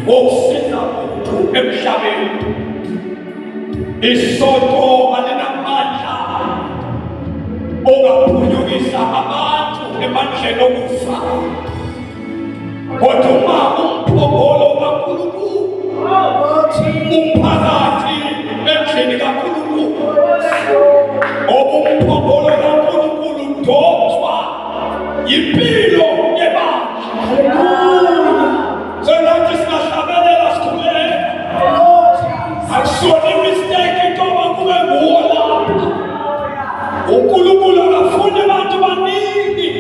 wokusiza umuntu emhlabeni. Isonto alinamandla ongaphunyukisa abantu emandleni okufa, kodwa uma umphongolo kaNkulunkulu umphakathi endlini kaNkulunkulu, umphongolo kaNkulunkulu udonswa yimpilo yebandla. Sengathi singahlabelela sikhuleka, akusona imistake njengoba kube nguwo lapha. uNkulunkulu akafuni abantu baningi,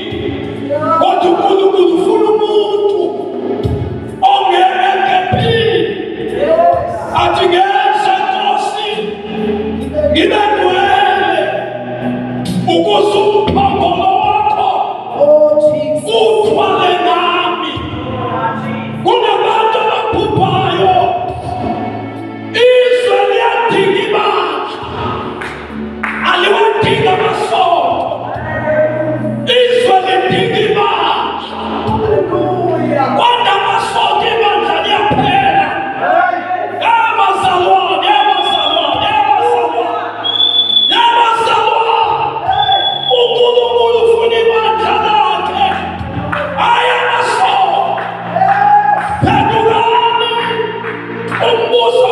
kodwa uNkulunkulu ufuna umuntu ongekephi athi ngenza Nkosi ngibe ngcwele ukuze umphongolo wakho uthwale nami. Kunabantu abaphuphayo, izwe liyadinga ibandla, aliwadingi amasonto. Izwe lidinga ibandla, kodwa amasonto ibandla liyaphela. Yabazalwane, yabazalwane, yabazalwane, yabazalwane, uNkulunkulu ufuna ibandla lakhe, hayi amasonto. Phendukani, umbuso